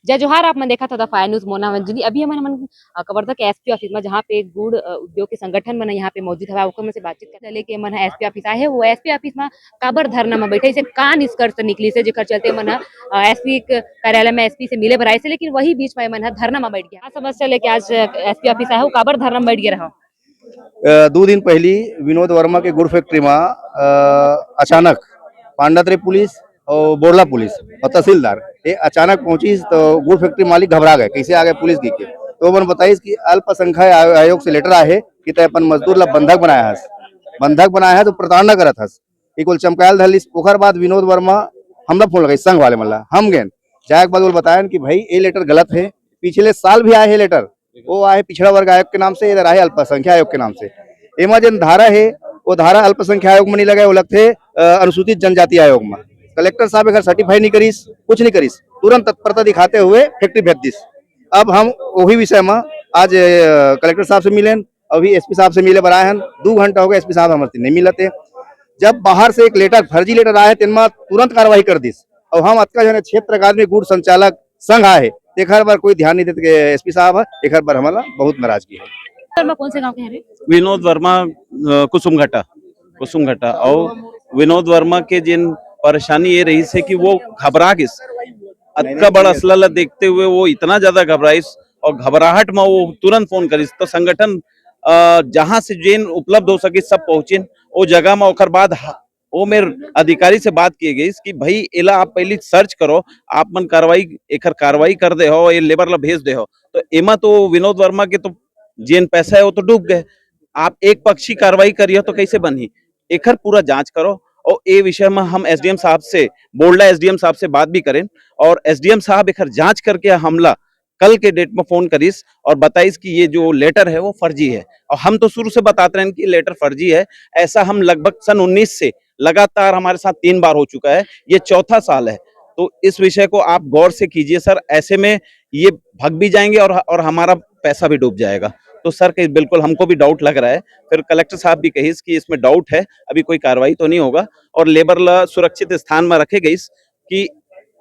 जय जोहार आप मन देखा था फायर न्यूज मोना मंजनी अभी हमन कवर्धा के एसपी ऑफिस में जहाँ पे गुड़ उद्योग के संगठन मन यहाँ पे मौजूद हवा ओकर में से बातचीत करते लेके मन एसपी ऑफिस आए है वो एसपी ऑफिस में काबर धरना में बैठे से का निष्कर्ष निकली से जेकर चलते मन एसपी कार्यालय में एसपी से मिले भराए से लेकिन वही बीच में मन धरना में बैठ गया समस्या लेके आज एसपी ऑफिस आए हो काबर धरना में बैठ गया रहा 2 दिन पहली विनोद वर्मा के गुड़ फैक्ट्री में अचानक पांडातरे पुलिस और बोरला पुलिस और तहसीलदार ये अचानक पहुंची तो गुड़ फैक्ट्री मालिक घबरा गए कैसे आ गए पुलिस दी के तो मन बताई कि अल्पसंख्यक आयोग से लेटर आए कि तय अपन मजदूर ला बंधक बनाया है तो प्रताड़ना करत हस कुल चमकायल धलिस ओकर बाद विनोद वर्मा हमरा फोन लगाई संघ वाले मन ला हम गए जाए के बाद वो बतायन कि भाई ये लेटर गलत है पिछले साल भी आए है लेटर वो आए पिछड़ा वर्ग आयोग के नाम से इधर आए अल्पसंख्यक आयोग के नाम से एमा जन धारा है वो धारा अल्पसंख्यक आयोग में नहीं लगे वो लगते अनुसूचित जनजाति आयोग में कलेक्टर साहब अगर सर्टिफाई नहीं करीस कुछ नहीं करीस तुरंत तत्परता दिखाते हुए फैक्ट्री भेज दिस। अब हम वही विषय में आज कलेक्टर साहब से मिले अभी एसपी साहब से मिले बनाए हैं 2 घंटा हो गए एसपी साहब हमारे नहीं मिलते जब बाहर से एक लेटर फर्जी लेटर आया तेनमा तुरंत कार्रवाई कर दिस और हम अतका जन क्षेत्र आदमी गुड़ संचालक संघ आए एक बार कोई ध्यान नहीं देते एसपी साहब एक बार हमारा बहुत नाराजगी है। कौन से गाँव के हैं विनोद वर्मा कुसुम घटा और विनोद वर्मा के जिन परेशानी ये रही है कि वो घबरा गए अतका बड़ा असला देखते हुए वो इतना ज्यादा घबराइस और घबराहट में वो तुरंत फोन करिस तो संगठन जहां से जेन उपलब्ध हो सके सब पहुंचे वो जगह में ओकर बाद वो मेरे अधिकारी से बात की गई कि भाई एला आप पहले सर्च करो आप मन कार्रवाई कर दे हो ये लेबर ला भेज दे हो तो एमा तो विनोद वर्मा के तो जेन पैसा है वो तो डूब गए आप एक पक्षी कार्रवाई करिए तो कैसे बनी एकर पूरा जांच करो और ये विषय में हम एसडीएम साहब से बोलडा एसडीएम साहब से बात भी करें और एसडीएम साहब एक जांच करके हमला कल के डेट में फोन करीस और बताइस कि ये जो लेटर है वो फर्जी है और हम तो शुरू से बताते रहे कि लेटर फर्जी है। ऐसा हम लगभग सन 19 से लगातार हमारे साथ 3 बार हो चुका है, ये चौथा साल है। तो इस विषय को आप गौर से कीजिए सर, ऐसे में ये भग भी जाएंगे और हमारा पैसा भी डूब जाएगा। तो सर के बिल्कुल हमको भी डाउट लग रहा है। फिर कलेक्टर साहब भी कहिस कि इसमें डाउट है, अभी कोई कार्रवाई तो नहीं होगा और लेबर ला सुरक्षित स्थान में रखे गई कि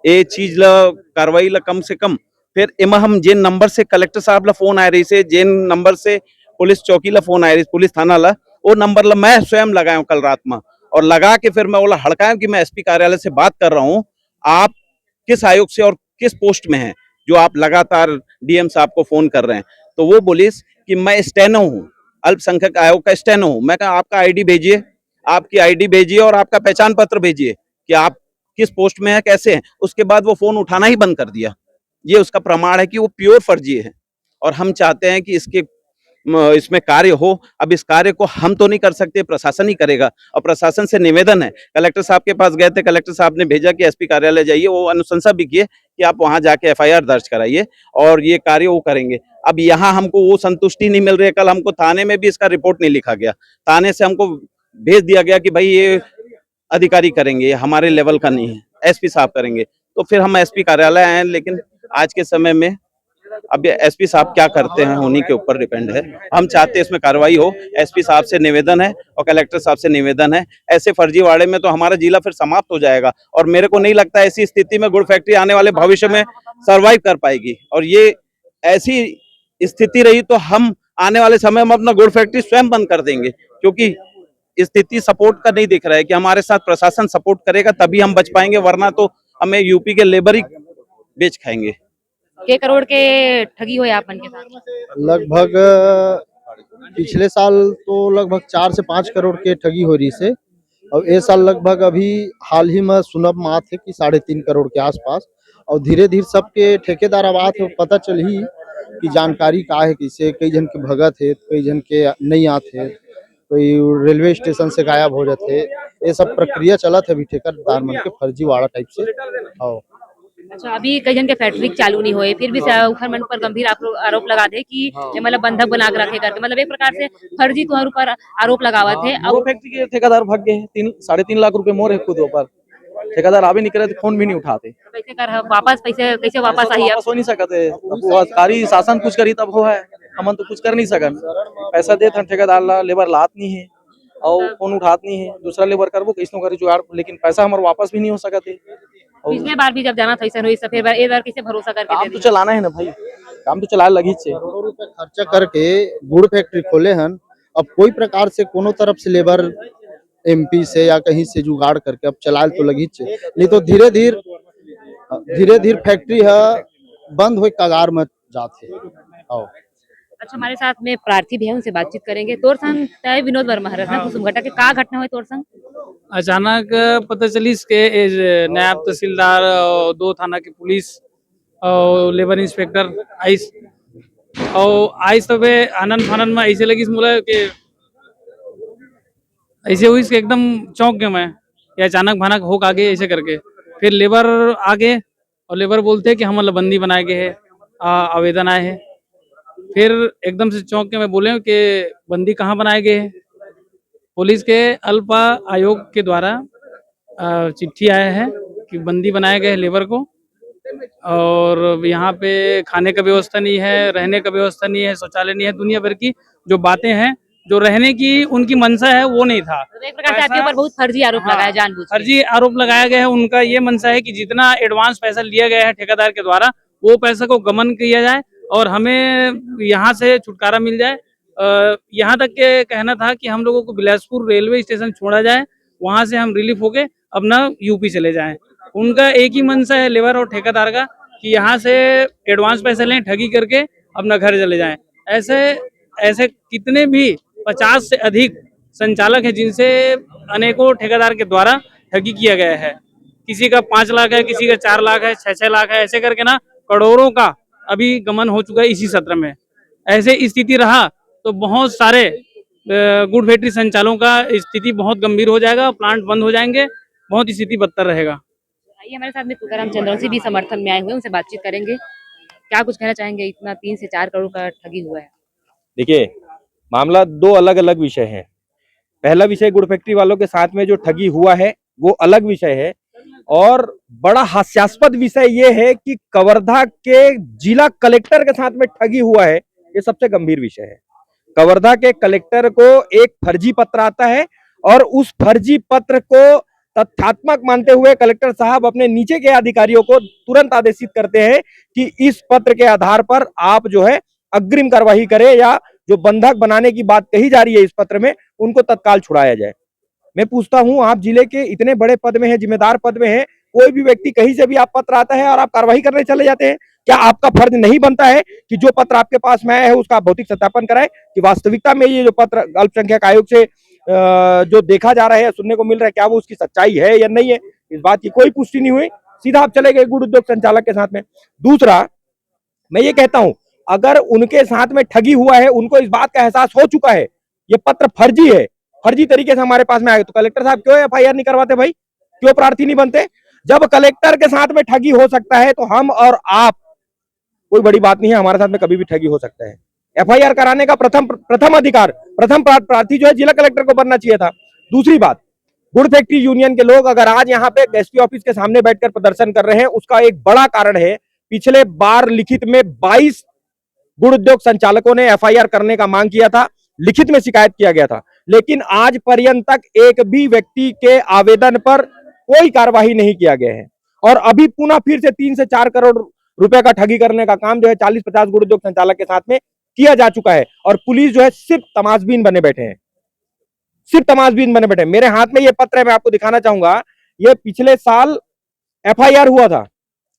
ये चीज ला कार्रवाई ला कम से कम। फिर एमा हम जेन नंबर से कलेक्टर साहब ला फोन आ रही से, जेन नंबर से पुलिस चौकी ला फोन आ रही, पुलिस थाना ला, वो नंबर ला मैं स्वयं लगाया कल रात में और लगा के फिर मैं बोला हड़काया कि मैं एसपी कार्यालय से बात कर रहा हूँ, आप किस आयोग से और किस पोस्ट में हैं जो आप लगातार डीएम साहब को फोन कर रहे हैं। तो वो बोलिस कि मैं स्टेनो हूँ, अल्पसंख्यक आयोग का स्टेनो हूँ। मैं कहा आपका आईडी भेजिए, आपकी आईडी भेजिए और आपका पहचान पत्र भेजिए कि आप किस पोस्ट में है, कैसे हैं। उसके बाद वो फोन उठाना ही बंद कर दिया। ये उसका प्रमाण है कि वो प्योर फर्जी है और हम चाहते हैं कि इसमें कार्य हो। अब इस कार्य को हम तो नहीं कर सकते, प्रशासन ही करेगा और प्रशासन से निवेदन है। कलेक्टर साहब के पास गए थे, कलेक्टर साहब ने भेजा कि एसपी कार्यालय जाइए, वो अनुशंसा भी किए कि आप वहां जाके एफआईआर दर्ज कराइए और ये कार्य वो करेंगे। अब यहाँ हमको वो संतुष्टि नहीं मिल रही है। कल हमको थाने में भी इसका रिपोर्ट नहीं लिखा गया, थाने से हमको भेज दिया गया कि भाई ये अधिकारी करेंगे, हमारे लेवल का नहीं है, एसपी साहब करेंगे। तो फिर हम एसपी कार्यालय आए, लेकिन आज के समय में अब एसपी साहब क्या करते हैं उन्हीं के ऊपर डिपेंड है। हम चाहते हैं इसमें कार्रवाई हो। एसपी साहब से निवेदन है और कलेक्टर साहब से निवेदन है। ऐसे फर्जीवाड़े में तो हमारा जिला फिर समाप्त हो जाएगा और मेरे को नहीं लगता ऐसी स्थिति में गुड़ फैक्ट्री आने वाले भविष्य में सर्वाइव कर पाएगी। और ये ऐसी स्थिति रही तो हम आने वाले समय में अपना गुड़ फैक्ट्री स्वयं बंद कर देंगे, क्योंकि स्थिति सपोर्ट का नहीं दिख रहा है कि हमारे साथ प्रशासन सपोर्ट करेगा तभी हम बच पाएंगे, वरना तो हमें यूपी के लेबर ही बेच खाएंगे। के करोड़ के ठगी हुए आपन के साथ? लगभग पिछले साल तो लगभग 4 से 5 करोड़ के ठगी हो रही से और ये साल लगभग अभी हाल ही में सुनब मात है कि 3.5 करोड़ के आसपास। और धीरे धीरे सबके ठेकेदार आवात है, पता चल ही कि जानकारी का है किसे, कई जन के भगत है, कई जन के नहीं आते है, कोई रेलवे स्टेशन से गायब हो जाते। ये सब प्रक्रिया चलत है अभी ठेकेदार मन के फर्जीवाड़ा टाइप से। अच्छा, अभी कई जन के फैक्ट्री चालू नहीं हुए, फिर भी उखर मन पर गंभीर आरोप लगा दे कि ये मतलब बंधक बना के रखे करके, मतलब एक प्रकार से फर्जी तुम्हारे ऊपर आरोप लगावत है। और फैक्ट्री के ठेकेदार भाग गए हैं, 3.5 लाख रुपए मोर है खुद ऊपर। ठेकेदार आवे नहीं करे तो फोन भी नहीं उठाते। कैसे कर वापस पैसे कैसे वापस आई? वापस हो नहीं सकते, सरकारी शासन कुछ करी तब हो है, हमन तो कुछ कर नहीं सकन। पैसा देते ठेकेदार ला, लेबर लात नहीं है और फोन उठात नहीं है, दूसरा लेबर करबो कैसनो करे जुगाड़, लेकिन पैसा हमारे वापस भी नहीं हो सकते पिछले बार भी जब जाना था ऐसा हुई, फिर ये बार कैसे भरोसा करके काम दे तो दिया? चलाना है ना भाई, काम तो चला लगी छे। करोड़ों रुपए खर्चा करके गुड़ फैक्ट्री खोले हन। अब कोई प्रकार से कोनो तरफ से लेबर एमपी से या कहीं से जुगाड़ करके अब चलाल तो लगी छे, नहीं तो धीरे धीरे फैक्ट्री है बंद हो कगार में जाते। आओ अच्छा, हमारे साथ में प्रार्थी भी है, उनसे बातचीत करेंगे। तोर संग तय विनोद वर्मा हरत ना कुसुम घटा के का घटना हुई तोर संग? अचानक पता चलिस के नायब तहसीलदार और 2 थाना की पुलिस और लेबर इंस्पेक्टर आइस तबे आनंद फानंद में ऐसे लगी मोला के ऐसे हुई कि एकदम चौंक गया मैं कि अचानक भनक होक आगे ऐसे करके। फिर लेबर आगे और लेबर बोलते कि हम बंदी बनाए गए है, आवेदन आए हैं। फिर एकदम से चौंक के मैं बोले कि बंदी कहाँ बनाए गए हैं। पुलिस के अल्प आयोग के द्वारा चिट्ठी आया है कि बंदी बनाए गए लेबर को, और यहाँ पे खाने का व्यवस्था नहीं है, रहने का व्यवस्था नहीं है, शौचालय नहीं है, दुनिया भर की जो बातें हैं, जो रहने की उनकी मंशा है वो नहीं था। तो एक प्रकार से आपके ऊपर बहुत फर्जी आरोप लगाया जानबूझ के। फर्जी आरोप लगाया गया है। उनका ये मंशा है कि जितना एडवांस पैसा लिया गया है ठेकेदार के द्वारा, वो पैसा को गमन किया जाए और हमें यहाँ से छुटकारा मिल जाए। यहाँ तक के कहना था कि हम लोगों को बिलासपुर रेलवे स्टेशन छोड़ा जाए, वहां से हम रिलीफ होके अपना यूपी चले जाएं। उनका एक ही मंशा है लेबर और ठेकेदार का कि यहाँ से एडवांस पैसे लें, ठगी करके अपना घर चले जाएं। ऐसे ऐसे कितने भी 50 से अधिक संचालक हैं जिनसे अनेकों ठेकेदार के द्वारा ठगी किया गया है। किसी का 5 लाख है, किसी का 4 लाख है, 6-6 लाख है, ऐसे करके ना करोड़ों का अभी गमन हो चुका है इसी सत्र में। ऐसे स्थिति रहा तो बहुत सारे गुड़ फैक्ट्री संचालकों का स्थिति बहुत गंभीर हो जाएगा, प्लांट बंद हो जाएंगे, बहुत स्थिति बदतर रहेगा। आइए हमारे साथ में तुकाराम चंद्रवंशी भी समर्थन में आए हुए, उनसे बातचीत करेंगे। क्या कुछ कहना चाहेंगे, इतना 3 से 4 करोड़ का ठगी हुआ है? देखिए, मामला 2 अलग अलग विषय हैं। पहला विषय गुड़ फैक्ट्री वालों के साथ में जो ठगी हुआ है वो अलग विषय है, और बड़ा हास्यास्पद विषय ये है कि कवर्धा के जिला कलेक्टर के साथ में ठगी हुआ है, ये सबसे गंभीर विषय है। कवर्धा के कलेक्टर को एक फर्जी पत्र आता है और उस फर्जी पत्र को तथ्यात्मक मानते हुए कलेक्टर साहब अपने नीचे के अधिकारियों को तुरंत आदेशित करते हैं कि इस पत्र के आधार पर आप जो है अग्रिम कार्रवाई करें, या जो बंधक बनाने की बात कही जा रही है इस पत्र में उनको तत्काल छुड़ाया जाए। मैं पूछता हूं, आप जिले के इतने बड़े पद में हैं, जिम्मेदार पद में हैं, कोई भी व्यक्ति कहीं से भी आप पत्र आता है और आप कार्रवाई करने चले जाते हैं, क्या आपका फर्ज नहीं बनता है कि जो पत्र आपके पास में आया है उसका भौतिक सत्यापन कराएं कि वास्तविकता में ये जो पत्र अल्पसंख्यक आयोग से जो देखा जा रहा है, सुनने को मिल रहा है, क्या वो उसकी सच्चाई है या नहीं है? इस बात की कोई पुष्टि नहीं हुई, सीधा आप चले गए गुड़ उद्योग संचालक के साथ में। दूसरा, मैं ये कहता हूं, अगर उनके साथ में ठगी हुआ है, उनको इस बात का एहसास हो चुका है ये पत्र फर्जी है, फर्जी तरीके से हमारे पास में आए, तो कलेक्टर साहब क्यों एफआईआर नहीं करवाते भाई? क्यों प्रार्थी नहीं बनते? जब कलेक्टर के साथ में ठगी हो सकता है तो हम और आप, कोई बड़ी बात नहीं है, हमारे साथ में कभी भी ठगी हो सकता है। एफआईआर कराने का प्रथम अधिकार, प्रथम प्रार्थी जो है जिला कलेक्टर को बनना चाहिए था। दूसरी बात, गुड़ फैक्ट्री यूनियन के लोग अगर आज यहाँ पे एसपी ऑफिस के सामने बैठकर प्रदर्शन कर रहे हैं, उसका एक बड़ा कारण है, पिछले बार लिखित में 22 गुड़ उद्योग संचालकों ने एफआईआर करने का मांग किया था, लिखित में शिकायत किया गया था, लेकिन आज पर्यंत तक एक भी व्यक्ति के आवेदन पर कोई कार्यवाही नहीं किया गया है। और अभी पुनः फिर से 3 से 4 करोड़ रुपए का ठगी करने का काम जो है 40-50 गुड़ उद्योग संचालक के साथ में किया जा चुका है, और पुलिस जो है सिर्फ तमाशबीन बने बैठे हैं, सिर्फ तमाशबीन बने बैठे हैं। मेरे हाथ में ये पत्र है, मैं आपको दिखाना चाहूंगा, ये पिछले साल एफआईआर हुआ था,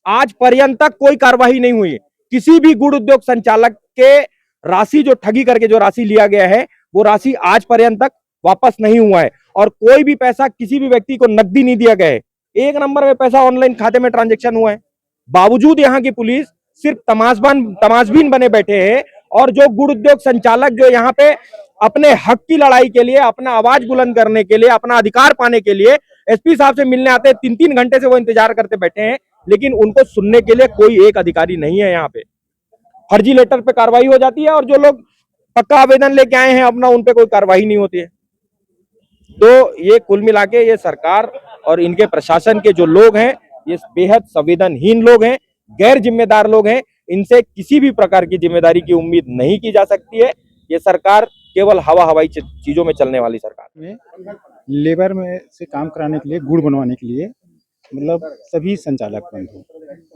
आज पर्यंत तक कोई कार्यवाही नहीं हुई। किसी भी गुड़ उद्योग संचालक के राशि जो ठगी करके जो राशि लिया गया है वो राशि आज पर्यंत तक वापस नहीं हुआ है, और कोई भी पैसा किसी भी व्यक्ति को नकदी नहीं दिया गया है। 1 नंबर में पैसा ऑनलाइन खाते में ट्रांजैक्शन हुआ है, बावजूद यहाँ की पुलिस सिर्फ तमाशबीन बने बैठे हैं। और जो गुड़ उद्योग संचालक जो यहाँ पे अपने हक की लड़ाई के लिए, अपना आवाज बुलंद करने के लिए, अपना अधिकार पाने के लिए एसपी साहब से मिलने आते हैं, 3-3 घंटे से वो इंतजार करते बैठे हैं, लेकिन उनको सुनने के लिए कोई एक अधिकारी नहीं है। यहाँ पे फर्जी लेटर पे कार्रवाई हो जाती है, और जो लोग पक्का आवेदन लेके आए हैं अपना, उन पे कोई कार्रवाई नहीं होती है। तो ये कुल मिला के ये सरकार और इनके प्रशासन के जो लोग हैं, ये बेहद संवेदनहीन लोग हैं, गैर जिम्मेदार लोग हैं। इनसे किसी भी प्रकार की जिम्मेदारी की उम्मीद नहीं की जा सकती है। ये सरकार केवल हवाई चीजों में चलने वाली सरकार में लेबर में से काम कराने के लिए, गुड़ बनवाने के लिए मतलब सभी संचालक बंद हो,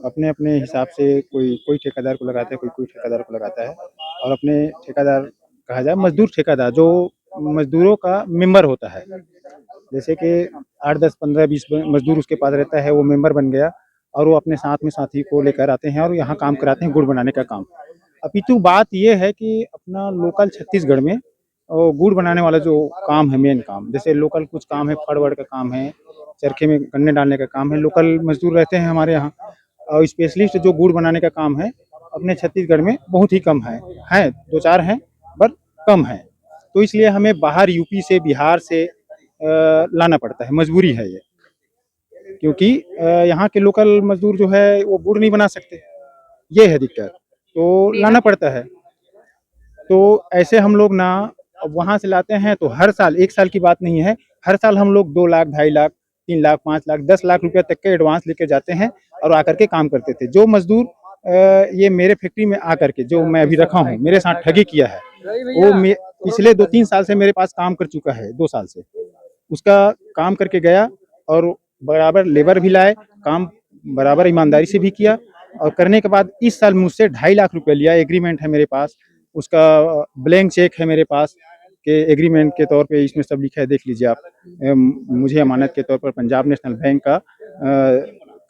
अपने अपने हिसाब से कोई कोई ठेकेदार को लगाता है, कोई कोई ठेकेदार को लगाता है, और अपने ठेकेदार कहा जाए मजदूर ठेकेदार जो मजदूरों का मेंबर होता है, जैसे कि 8 10 15 20 मजदूर उसके पास रहता है, वो मेंबर बन गया और वो अपने साथ में साथी को लेकर आते हैं और यहाँ काम कराते हैं गुड़ बनाने का काम। अपितु बात ये है कि अपना लोकल छत्तीसगढ़ में गुड़ बनाने वाला जो काम है, मेन काम, जैसे लोकल कुछ काम है, फड़ वड़ का काम है, चरखे में गन्ने डालने का काम है, लोकल मजदूर रहते हैं हमारे यहाँ, और स्पेशलिस्ट जो गुड़ बनाने का काम है अपने छत्तीसगढ़ में बहुत ही कम है 2-4 हैं पर कम है। तो इसलिए हमें बाहर यूपी से, बिहार से लाना पड़ता है, मजबूरी है ये, क्योंकि यहाँ के लोकल मजदूर जो है वो गुड़ नहीं बना सकते, ये है दिक्कत, तो लाना पड़ता है। तो ऐसे हम लोग ना वहाँ से लाते हैं, तो हर साल, एक साल की बात नहीं है, हर साल हम लोग 2 लाख, 2.5 लाख, 3 लाख, 5 लाख, 10 लाख रुपया तक के एडवांस लेके जाते हैं और आकर के काम करते थे। जो मजदूर ये मेरे फैक्ट्री में आकर के, जो मैं अभी रखा हूँ, मेरे साथ ठगी किया है, वो पिछले 2-3 साल से मेरे पास काम कर चुका है, 2 साल से उसका काम करके गया और बराबर लेबर भी लाए, काम बराबर ईमानदारी से भी किया, और करने के बाद इस साल मुझसे 2.5 लाख रुपया लिया। एग्रीमेंट है मेरे पास, उसका ब्लैंक चेक है मेरे पास के एग्रीमेंट के तौर पे, इसमें सब लिखा है, देख लीजिए आप। मुझे अमानत के तौर पर पंजाब नेशनल बैंक का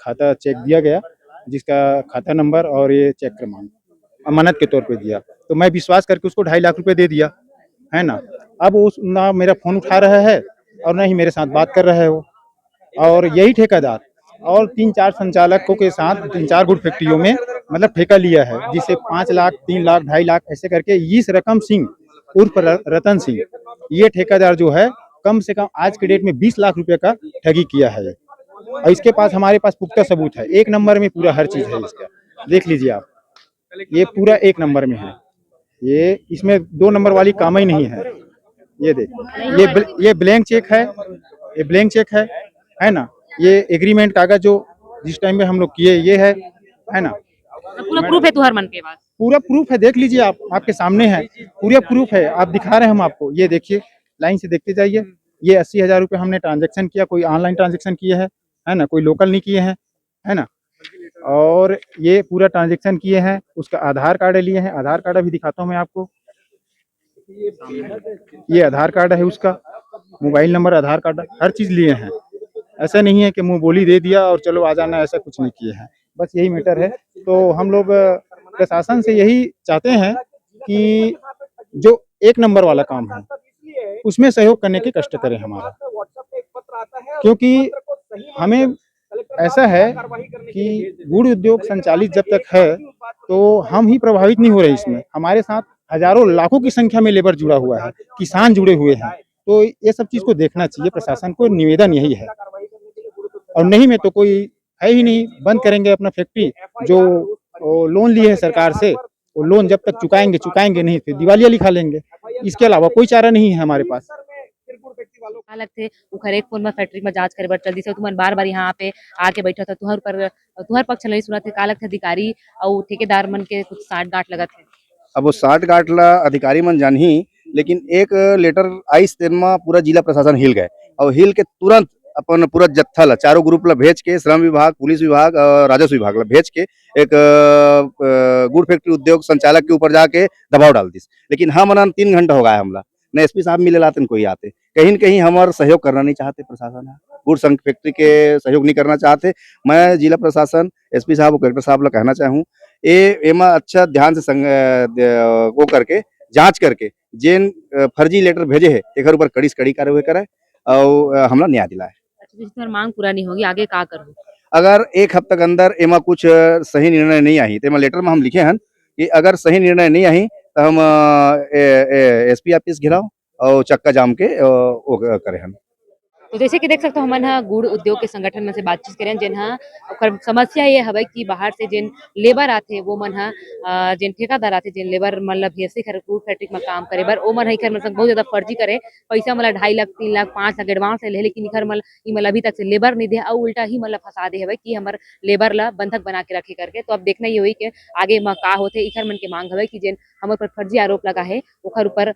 खाता चेक दिया गया, जिसका खाता नंबर और ये चेक क्रमांक अमानत के तौर पे दिया, तो मैं विश्वास करके उसको 2.5 लाख रुपए दे दिया, है ना। अब उस ना मेरा फोन उठा रहा है और ना ही मेरे साथ बात कर रहा है वो, और यही ठेकेदार और 3-4 संचालकों के साथ 3-4 गुड़ फैक्ट्रियों में मतलब ठेका लिया है, जिसे 5 लाख, 3 लाख, 2.5 लाख ऐसे करके इस रकम सिंह उर्फ रतन सिंह, ये ठेकेदार जो है कम से कम आज के डेट में 20 लाख रुपए का ठगी किया है। और इसके पास, हमारे पास पुख्ता सबूत है, 1 नंबर में पूरा हर चीज है इसका, देख लीजिए आप, ये पूरा 1 नंबर में है, ये इसमें 2 नंबर वाली काम ही नहीं है। ये देख, ये ब्लैंक चेक है, ये ब्लैंक चेक है ना, ये एग्रीमेंट कागज जो जिस टाइम में हम लोग किए, ये है ना, पूरा प्रूफ है तुहर मन के पास? पूरा प्रूफ है, देख लीजिए आप, आपके सामने है, पूरा प्रूफ है, आप दिखा रहे हैं हम आपको, ये देखिए, लाइन से देखते जाइए। ये 80,000 रुपये हमने ट्रांजेक्शन किया, कोई ऑनलाइन ट्रांजेक्शन किए है ना, कोई लोकल नहीं किए हैं, है ना, और ये पूरा ट्रांजेक्शन किए हैं, उसका आधार कार्ड लिए हैं, आधार कार्ड अभी दिखाता हूँ मैं आपको, ये आधार कार्ड है उसका, मोबाइल नंबर, आधार कार्ड, हर चीज लिए हैं। ऐसा नहीं है कि मुंह बोली दे दिया और चलो आ जाना, ऐसा कुछ नहीं किए हैं, बस यही मैटर है। तो हम लोग प्रशासन से यही चाहते हैं कि जो 1 नंबर वाला काम है उसमें सहयोग करने के कष्ट करें हमारा, क्योंकि हमें ऐसा है कि गुड़ उद्योग संचालित जब तक है तो हम ही प्रभावित नहीं हो रहे इसमें, हमारे साथ हजारों लाखों की संख्या में लेबर जुड़ा हुआ है, किसान जुड़े हुए हैं, तो ये सब चीज को देखना चाहिए प्रशासन को, निवेदन यही है। और नहीं में तो कोई है ही नहीं, बंद करेंगे अपना फैक्ट्री, जो लोन लिए है सरकार से, वो लोन जब तक चुकाएंगे नहीं, फिर दिवालिया लिखा लेंगे, इसके अलावा कोई चारा नहीं है हमारे पास। अलग थे उखर एक फोन में फैक्ट्री में जांच करे बर चल दिसे, तुमन बार-बार यहाँ पे आके बैठा था, तुहर पक्ष नहीं सुना थे, का लगथे अधिकारी और ठेकेदार मन के कुछ साठ गांठ लगत है? अब वो 60 गांठ ला अधिकारी मन जानही, लेकिन एक लेटर आइस तेनमा पूरा जिला प्रशासन हिल गए, और हिल के तुरंत अपन पूरा जत्था ला, चारों ग्रुप ला भेज के, श्रम विभाग, पुलिस विभाग और राजस्व विभाग ला भेज के एक गुड़ फैक्ट्री उद्योग संचालक के ऊपर जाके दबाव डाल दिस। लेकिन हम 3 घंटा हो गया हमला, न एसपी साहब मिले लाते, कोई आते, कहीं न कहीं हमारा सहयोग करना नहीं चाहते प्रशासन है, गुड़ संघ फैक्ट्री के सहयोग नहीं करना चाहते। मैं जिला प्रशासन, एसपी साहब और कलेक्टर साहब ला कहना चाहूँ, एमा अच्छा ध्यान से वो करके जांच करके जेन फर्जी लेटर भेजे है एक ऊपर कड़ी से कड़ी कार्रवाई करे और हमला न्याय दिलाए। अच्छा, तुहर मांग पूरा नहीं होगी, आगे का करूँ? अगर 1 हफ्ता के अंदर एमा कुछ सही निर्णय नहीं आई, तो लेटर में हम लिखे हैं कि अगर सही निर्णय नहीं आई तो हम एसपी ऑफिस घेराव और चक्का जाम के वो करे हम। तो जैसे कि देख सकते हो, हमन ह गुड़ उद्योग के संगठन में से बातचीत करें, जेन ह ओकर समस्या ये हवे कि बाहर से जेन लेबर आथे वो मन ह जेन ठेकेदार आथे, जेन लेबर मन ला भेजथे खर गुड़ फैक्ट्री में काम करे बर, ओ मन ह इखर मन संग बहुत ज्यादा फर्जी करे, पैसा मला 2.5 लाख, 3 लाख, 5 लाख एडवांस ले, लेकिन इखर मन इमन अभी तक से लेबर नहीं दे, और उल्टा ही मन ला फंसा दे हवे कि हमर लेबर ला बंधक बना के रखे करके। तो अब देखना ये हुई कि आगे में का होथे। इखर मन के मांग हवे कि जेन हमर पर फर्जी आरोप लगा है ओखर ऊपर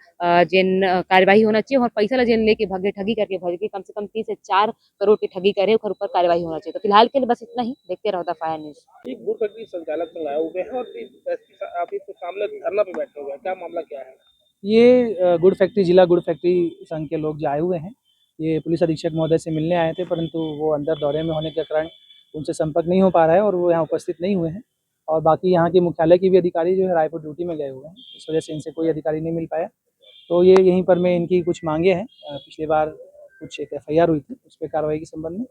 जेन कार्यवाही होना चाहिए, और पैसा ला जेन लेके भागे ठगी करके भागे, कम से कम कम 3 से 4 करोड़ की ठगी करे ओकर ऊपर कार्रवाई होना चाहिए। तो फिलहाल के लिए बस इतना ही। देखते रहो द फायर न्यूज। एक गुड़ फैक्ट्री संचालक संग आए हुए हैं और एसपी ऑफिस के सामने धरना पे बैठे हुए हैं, क्या मामला क्या है? ये गुड़ फैक्ट्री जिला गुड़ फैक्ट्री संघ के लोग जो आए हुए हैं, ये पुलिस अधीक्षक महोदय से मिलने आए थे, परंतु वो अंदर दौरे में होने के कारण उनसे संपर्क नहीं हो पा रहा है और वो यहाँ उपस्थित नहीं हुए हैं। और बाकी यहाँ के मुख्यालय की भी अधिकारी जो है रायपुर ड्यूटी में गए हुए हैं, इस वजह से इनसे कोई अधिकारी नहीं मिल पाया। तो ये यहीं पर मैं इनकी कुछ मांगे हैं, पिछली बार कुछ एक FIR हुई थी उस पर कार्रवाई के संबंध में,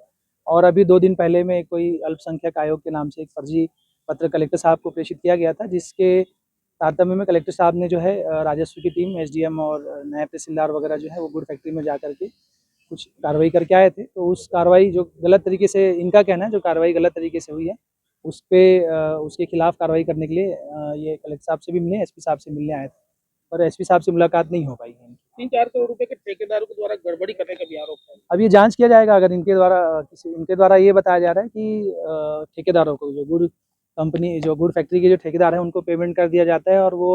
और अभी 2 दिन पहले में कोई अल्पसंख्यक आयोग के नाम से एक फर्जी पत्र कलेक्टर साहब को प्रेषित किया गया था, जिसके तारतम्य में कलेक्टर साहब ने जो है राजस्व की टीम, SDM और नायब तहसीलदार वगैरह जो है वो गुड़ फैक्ट्री में जा करके कुछ कार्रवाई करके आए थे। तो उस कार्रवाई जो गलत तरीके से, इनका कहना है जो कार्रवाई गलत तरीके से हुई है उस पे उसके खिलाफ कार्रवाई करने के लिए ये कलेक्टर साहब से भी मिले, SP साहब से मिलने आए थे, पर SP साहब से मुलाकात नहीं हो पाई है। 3-4 करोड़ रुपए के ठेकेदारों के द्वारा गड़बड़ी करने का भी आरोप है। अब ये जांच किया जाएगा। अगर इनके द्वारा ये बताया जा रहा है कि ठेकेदारों को, जो गुड़ कंपनी, जो गुड़ फैक्ट्री के जो ठेकेदार हैं उनको पेमेंट कर दिया जाता है और वो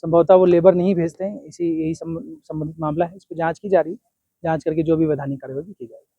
संभवतः वो लेबर नहीं भेजते हैं, यही संबंधित मामला है। इस पर जांच की जा रही है, जांच करके जो भी वैधानिक कार्रवाई की जाएगी।